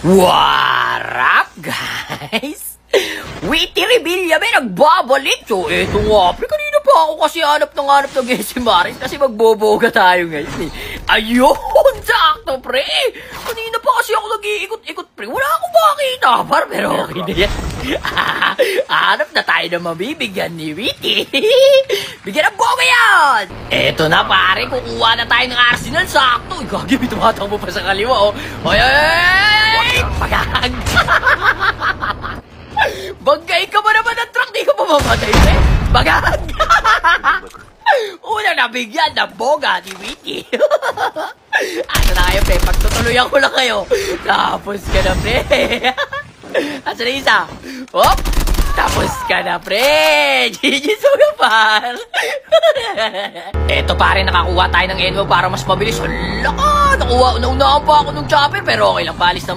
What up, guys? Witty Revilla may nagbabalik. So, eto nga, pre, kanina pa ako kasi hanap ng si Maris kasi magboboga tayo ngayon eh. Ayun, sakto, pre. Kanina pa kasi ako nag-iikot-ikot, pre. Wala akong makita, par, pero okay na yan. Hanap na tayo na mabibigyan ni Witty. Bigyan ng boga yan. Eto na, pare, kukuha na tayo ng Arsenal, sakto. Gagi, may tumatakbo pa sa kaliwa, oh. Ay! Pagag! Bagay ka ba naman ng truck? Di ka pa mamatay, pre? Bagag! Una nabigyan na boga ni Witty. Ano na kayo, pre? Pagtutuloyan ko lang kayo. Tapos ka na, pre. Asa na isa? Hop! Tapos ka na, pre! GG Sugapar! Eto, pare, nakakuha tayo ng Enwo para mas mabilis. Hala ka! Nakuha, naunahan pa ako ng chopper, pero okay lang, balis naman.